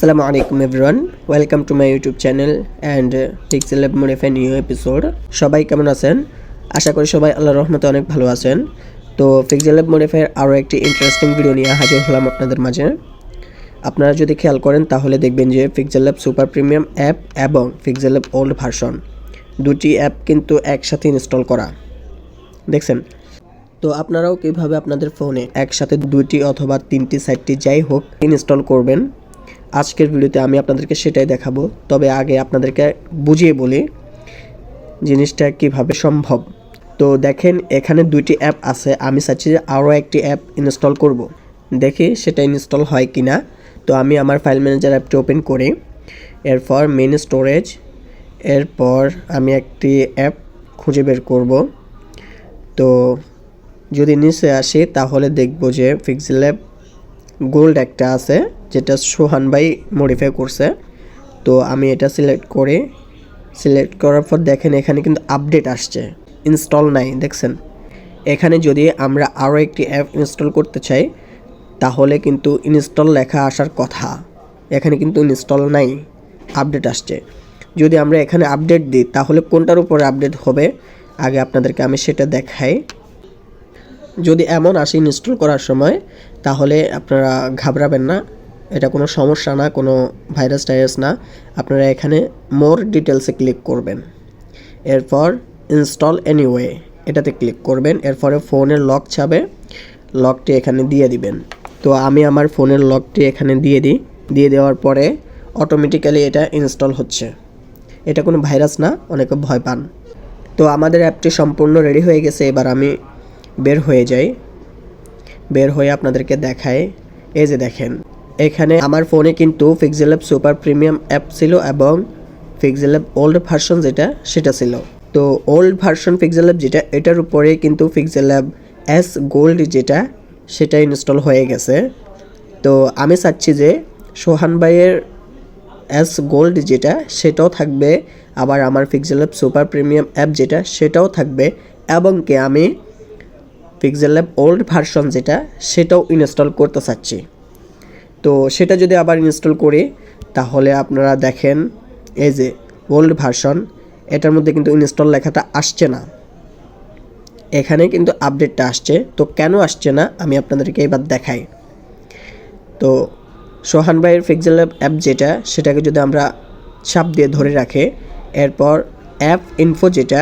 Assalamu alaikum everyone, welcome to my YouTube channel and Pixel Lab Modify new episode. সবাই কেমন আছেন? আশা করি সবাই আল্লাহর রহমতে অনেক ভালো আছেন। তো Pixel Lab Modify এর আরো একটি ইন্টারেস্টিং ভিডিও নিয়ে হাজির হলাম আপনাদের মাঝে। আপনারা যদি খেয়াল করেন তাহলে দেখবেন যে Pixel Lab super premium app এবং Pixel Lab ওল্ড ভার্সন দুটি অ্যাপ কিন্তু একসাথে ইনস্টল করা। দেখছেন? তো আপনারাও কিভাবে আপনাদের ফোনে একসাথে দুটি অথবা তিনটি সাইটটি যাই হোক ইনস্টল করবেন আজকের ভিডিওতে আমি আপনাদেরকে সেটাই দেখাবো। তবে আগে আপনাদেরকে বুঝিয়ে বলি জিনিসটা কিভাবে সম্ভব। তো দেখেন এখানে দুইটি অ্যাপ আছে, আমি চাচ্ছি যে আরও একটি অ্যাপ ইনস্টল করব। দেখি সেটা ইনস্টল হয় কিনা। তো আমি আমার ফাইল ম্যানেজার অ্যাপটি ওপেন করি, এরপর মেন স্টোরেজ, এরপর আমি একটি অ্যাপ খুঁজে বের করব। তো যদি নিচে আসি তাহলে দেখব যে Pixel Lab গোল্ড একটা আছে যেটা সোহান ভাই মডিফাই করছে। তো আমি এটা সিলেক্ট করার পর দেখেন এখানে কিন্তু আপডেট আসছে, ইনস্টল নাই। দেখছেন এখানে যদি আমরা আরও একটি অ্যাপ ইনস্টল করতে চাই তাহলে কিন্তু ইনস্টল লেখা আসার কথা, এখানে কিন্তু ইনস্টল নাই, আপডেট আসছে। যদি আমরা এখানে আপডেট দিই তাহলে কোনটার উপরে আপডেট হবে আগে আপনাদেরকে আমি সেটা দেখাই। যদি এমন আসে ইনস্টল করার সময় তাহলে আপনারা ঘাবড়াবেন না, এটা কোনো সমস্যা না, কোনো ভাইরাস টাইরাস না। আপনারা এখানে মোর ডিটেলসে ক্লিক করবেন, এরপর ইনস্টল এনিওয়ে এটাতে ক্লিক করবেন। এরপরে ফোনের লক চাবে, লকটি এখানে দিয়ে দিবেন। তো আমি আমার ফোনের লকটি এখানে দিয়ে দেওয়ার পরে অটোমেটিক্যালি এটা ইনস্টল হচ্ছে। এটা কোনো ভাইরাস না, অনেকে ভয় পান। তো আমাদের অ্যাপটি সম্পূর্ণ রেডি হয়ে গেছে। এবার আমি বের হয়ে যাই, বের হয়ে আপনাদেরকে দেখাই। এই যে দেখেন এখানে আমার ফোনে কিন্তু Pixel Lab super premium app ছিল এবং Pixel Lab ওল্ড ভার্সন যেটা সেটা ছিল। তো ওল্ড ভার্সন Pixel Lab যেটা এটার উপরে কিন্তু Pixel Lab S গোল্ড যেটা সেটা ইনস্টল হয়ে গেছে। তো আমি চাচ্ছি যে সোহান ভাইয়ের S গোল্ড যেটা সেটাও থাকবে, আবার আমার Pixel Lab super premium app যেটা সেটাও থাকবে, এবং কি আমি Pixel Lab ওল্ড ভার্সন যেটা সেটাও ইনস্টল করতে চাচ্ছি। তো সেটা যদি আবার ইনস্টল করি তাহলে আপনারা দেখেন এই যে ওল্ড ভার্সন, এটার মধ্যে কিন্তু ইনস্টল লেখাটা আসছে না, এখানে কিন্তু আপডেটটা আসছে। তো কেন আসছে না আমি আপনাদেরকে এবার দেখাই। তো সোহান ভাইয়ের Pixel Lab অ্যাপ যেটা সেটাকে যদি আমরা চাপ দিয়ে ধরে রাখি, এরপর অ্যাপ ইনফো যেটা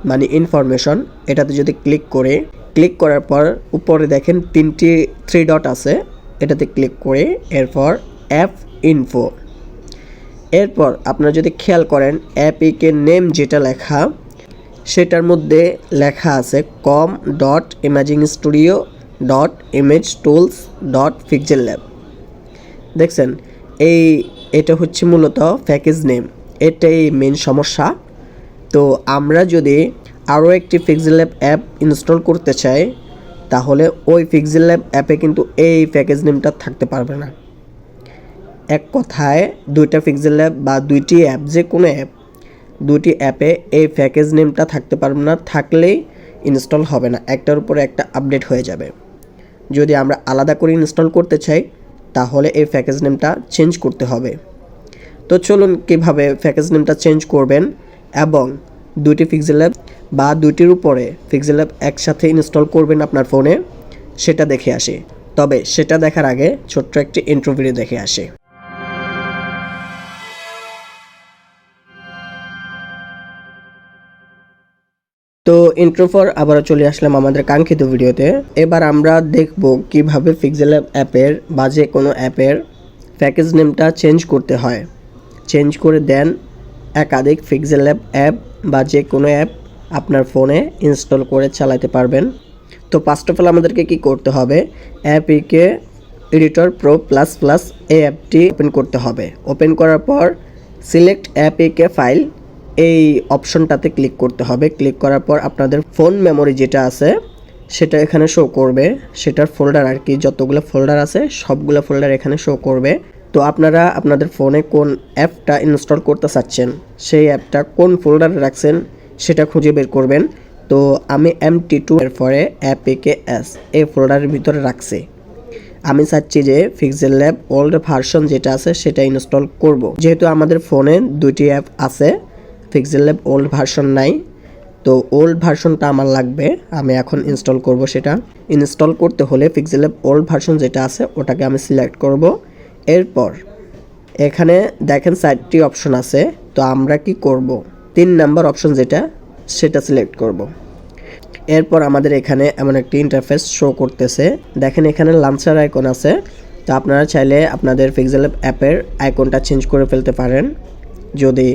মানে ইনফরমেশন এটাতে যদি ক্লিক করার পর উপরে দেখেন তিনটি 3 ডট আছে, এটাতে ক্লিক করে এরপর অ্যাপ ইনফো। এরপর আপনারা যদি খেয়াল করেন অ্যাপিকে নেম যেটা লেখা সেটার মধ্যে লেখা আছে com.imagingstudio.imagetools.pixel lab। দেখছেন এটা হচ্ছে মূলত প্যাকেজ নেম, এটাই মেন সমস্যা। তো আমরা যদি আরও একটি Pixel Lab অ্যাপ ইনস্টল করতে চাই তাহলে ওই Pixel Lab অ্যাপে কিন্তু এই প্যাকেজ নেমটা থাকতে পারবে না। এক কথায় দুইটা Pixel Lab বা দুইটি অ্যাপ, যে কোনো অ্যাপ, দুটি অ্যাপে এই প্যাকেজ নেমটা থাকতে পারবে না, থাকলেই ইনস্টল হবে না, একটার উপরে একটা আপডেট হয়ে যাবে। যদি আমরা আলাদা করে ইনস্টল করতে চাই তাহলে এই প্যাকেজ নেমটা চেঞ্জ করতে হবে। তো চলুন কীভাবে প্যাকেজ নেমটা চেঞ্জ করবেন এবং দুটি Pixel Lab বা দুইটির উপরে Pixel Lab একসাথে ইনস্টল করবেন আপনার ফোনে সেটা দেখে আসি। তবে সেটা দেখার আগে ছোট্ট একটি ইন্ট্রো ভিডিও দেখে আসি। তো ইন্ট্রো পর আবারও চলে আসলাম আমাদের কাঙ্ক্ষিত ভিডিওতে। এবার আমরা দেখব কিভাবে Pixel Lab অ্যাপের বা যে কোনো অ্যাপের প্যাকেজ নেমটা চেঞ্জ করতে হয়। চেঞ্জ করে দেন একাধিক Pixel Lab অ্যাপ বা যে কোনো অ্যাপ আপনার ফোনে ইনস্টল করে চালাতে পারবেন। তো ফার্স্ট অফ অল আমাদেরকে কি করতে হবে, অ্যাপিকে এডিটর প্রো প্লাস প্লাস এই অ্যাপটি ওপেন করতে হবে। ওপেন করার পর সিলেক্ট অ্যাপিকে ফাইল এই অপশনটাতে ক্লিক করতে হবে। ক্লিক করার পর আপনাদের ফোন মেমোরি যেটা আছে সেটা এখানে শো করবে, সেটার ফোল্ডার আর কি, যতগুলো ফোল্ডার আছে সবগুলো ফোল্ডার এখানে শো করবে। তো আপনারা আপনাদের ফোনে কোন অ্যাপটা ইনস্টল করতে চাচ্ছেন সেই অ্যাপটা কোন ফোল্ডারে রাখছেন সেটা খুঁজে বের করবেন। তো আমি MT2 এর পরে APKS এই ফোল্ডারের ভিতরে রাখছি। আমি চাচ্ছি যে পিক্সেল ল্যাব ওল্ড ভার্সন যেটা আছে সেটা ইনস্টল করব। যেহেতু আমাদের ফোনে দুটি অ্যাপ আছে, পিক্সেল ল্যাব ওল্ড ভার্সন নাই, তো ওল্ড ভার্সনটা আমার লাগবে। আমি এখন ইনস্টল করব। সেটা ইনস্টল করতে হলে পিক্সেল ল্যাব ওল্ড ভার্সন যেটা আছে ওটাকে আমি সিলেক্ট করব। এরপর এখানে দেখেন 4টি অপশন আছে, তো আমরা কি করব, 3 নাম্বার অপশন যেটা সেটা সিলেক্ট করব। এরপর আমাদের এখানে এমন একটি ইন্টারফেস শো করতেছে, দেখেন এখানে লাঞ্চার আইকন আছে। তো আপনারা চাইলে আপনাদের পিক্সেল ল্যাব অ্যাপের আইকনটা চেঞ্জ করে ফেলতে পারেন। যদি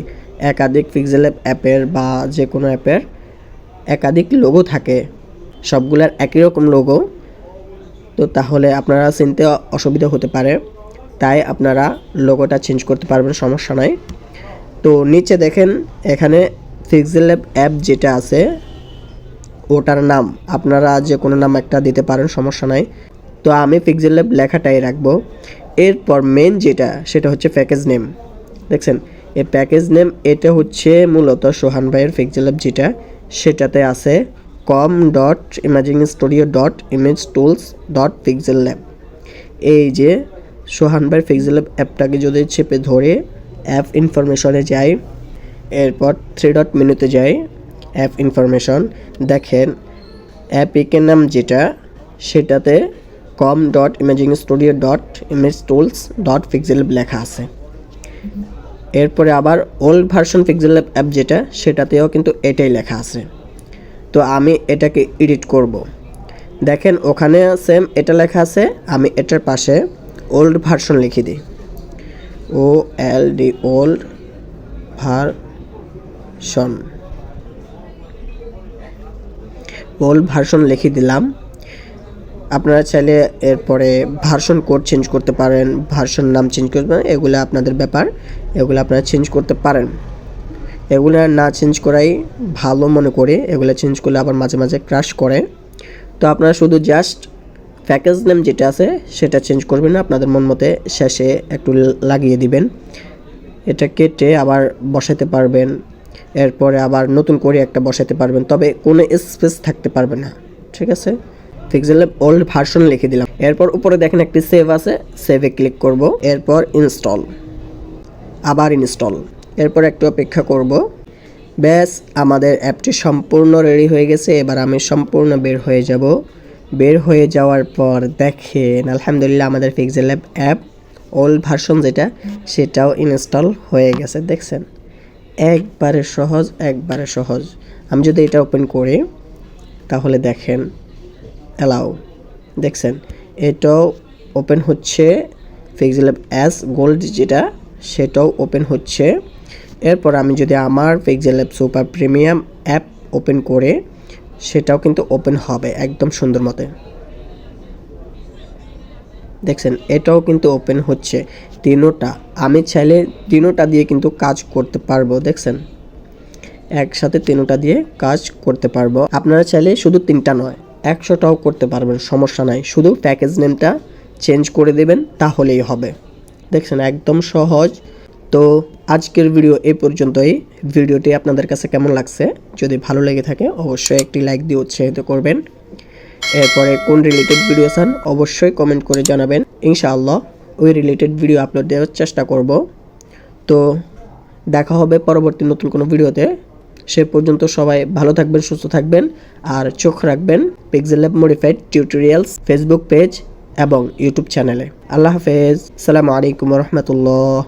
একাধিক পিক্সেল ল্যাব অ্যাপের বা যে কোনো অ্যাপের একাধিক লোগো থাকে, সবগুলোর একই রকম লোগো, তো তাহলে আপনারা চিনতে অসুবিধা হতে পারে, তাই আপনারা লোগোটা চেঞ্জ করতে পারবেন, সমস্যা নাই। তো নিচে দেখেন এখানে পিক্সেল ল্যাব অ্যাপ যেটা আছে ওটার নাম আপনারা যে কোনো নাম একটা দিতে পারেন, সমস্যা নাই। তো আমি পিক্সেল ল্যাব লেখাটাই রাখবো। এরপর মেন যেটা সেটা হচ্ছে প্যাকেজ নেম। দেখছেন এই প্যাকেজ নেম, এটা হচ্ছে মূলত সোহান ভাইয়ের পিক্সেল ল্যাব যেটা সেটাতে আছে com.imagingstudio.imagetools.pixellab। এই যে সোহান ভাইয়ের পিক্সেল ল্যাব অ্যাপটাকে যদি চেপে ধরে অ্যাপ ইনফরমেশনে যাই, এরপর 3 ডট মেনুতে যাই, অ্যাপ ইনফরমেশন, দেখেন অ্যাপ ইকের নাম যেটা সেটাতে com.imagingstudio.imagetools.pixellab লেখা আছে। এরপরে আবার old version pixel lab app যেটা সেটাতেও কিন্তু এটাই লেখা আছে। তো আমি এটাকে এডিট করব। দেখেন ওখানে সেম এটা লেখা আছে, আমি এটার পাশে ওল্ড ভার্সন লিখে দিই, OLD ওল্ড ভার্সন লিখে দিলাম। আপনারা চাইলে এরপরে ভার্সন কোড চেঞ্জ করতে পারেন, ভার্সন নাম চেঞ্জ করতে পারেন, এগুলো আপনাদের ব্যাপার, এগুলো আপনারা চেঞ্জ করতে পারেন। এগুলো না চেঞ্জ করাই ভালো মনে করি, এগুলো চেঞ্জ করলে আবার মাঝে মাঝে ক্র্যাশ করে। তো আপনারা শুধু জাস্ট প্যাকেজ নেম যেটা আছে সেটা চেঞ্জ করবেন না, আপনাদের মন মতে শেষে একটু লাগিয়ে দিবেন, এটা কেটে আবার বসাতে পারবেন, এরপরে আবার নতুন করে একটা বসাতে পারবেন, তবে কোনো স্পেস থাকতে পারবে না, ঠিক আছে। পিক্সেল ল্যাব ওল্ড ভার্সন লিখে দিলাম। এরপর উপরে দেখেন একটি সেভ আছে, সেভে ক্লিক করব। এরপর ইনস্টল, আবার ইনস্টল, এরপর একটু অপেক্ষা করব। ব্যাস আমাদের অ্যাপটি সম্পূর্ণ রেডি হয়ে গেছে। এবার আমি সম্পূর্ণ বের হয়ে যাব। বের হয়ে যাওয়ার পর দেখেন আলহামদুলিল্লাহ আমাদের pixel lab app old version যেটা সেটাও ইনস্টল হয়ে গেছে। দেখছেন একবারে সহজ, একবারে সহজ। আমি যদি এটা ওপেন করি তাহলে দেখেন অ্যালাউ, দেখছেন এটাও ওপেন হচ্ছে। পিক্সেল ল্যাব এস গোল্ড যেটা সেটাও ওপেন হচ্ছে। এরপর আমি যদি আমার pixel lab super premium app open করে সেটাও কিন্তু ওপেন হবে একদম সুন্দর মতে। দেখছেন এটাও কিন্তু ওপেন হচ্ছে, তিনোটা। আমি চাইলে তিনোটা দিয়ে কিন্তু কাজ করতে পারবো। দেখছেন একসাথে তিনোটা দিয়ে কাজ করতে পারবো। আপনারা চাইলে শুধু 3টা নয় 100টাও করতে পারবেন, সমস্যা নাই। শুধু প্যাকেজ নেমটা চেঞ্জ করে দেবেন তাহলেই হবে। দেখছেন একদম সহজ। তো আজকের ভিডিও এই পর্যন্তই। ভিডিওটি আপনাদের কাছে কেমন লাগছে, যদি ভালো লেগে থাকে অবশ্যই একটি লাইক দিয়ে উৎসাহিত করবেন। এরপরে কোন রিলেটেড ভিডিও চান অবশ্যই কমেন্ট করে জানাবেন, ইনশাআল্লাহ ওই রিলেটেড ভিডিও আপলোড দেওয়ার চেষ্টা করব। তো দেখা হবে পরবর্তী নতুন কোনো ভিডিওতে। সে পর্যন্ত সবাই ভালো থাকবেন, সুস্থ থাকবেন, আর চোখ রাখবেন pixel lab modified tutorials Facebook page এবং ইউটিউব চ্যানেলে। আল্লাহ হাফেজ, আসসালামু আলাইকুম ওয়া রাহমাতুল্লাহ।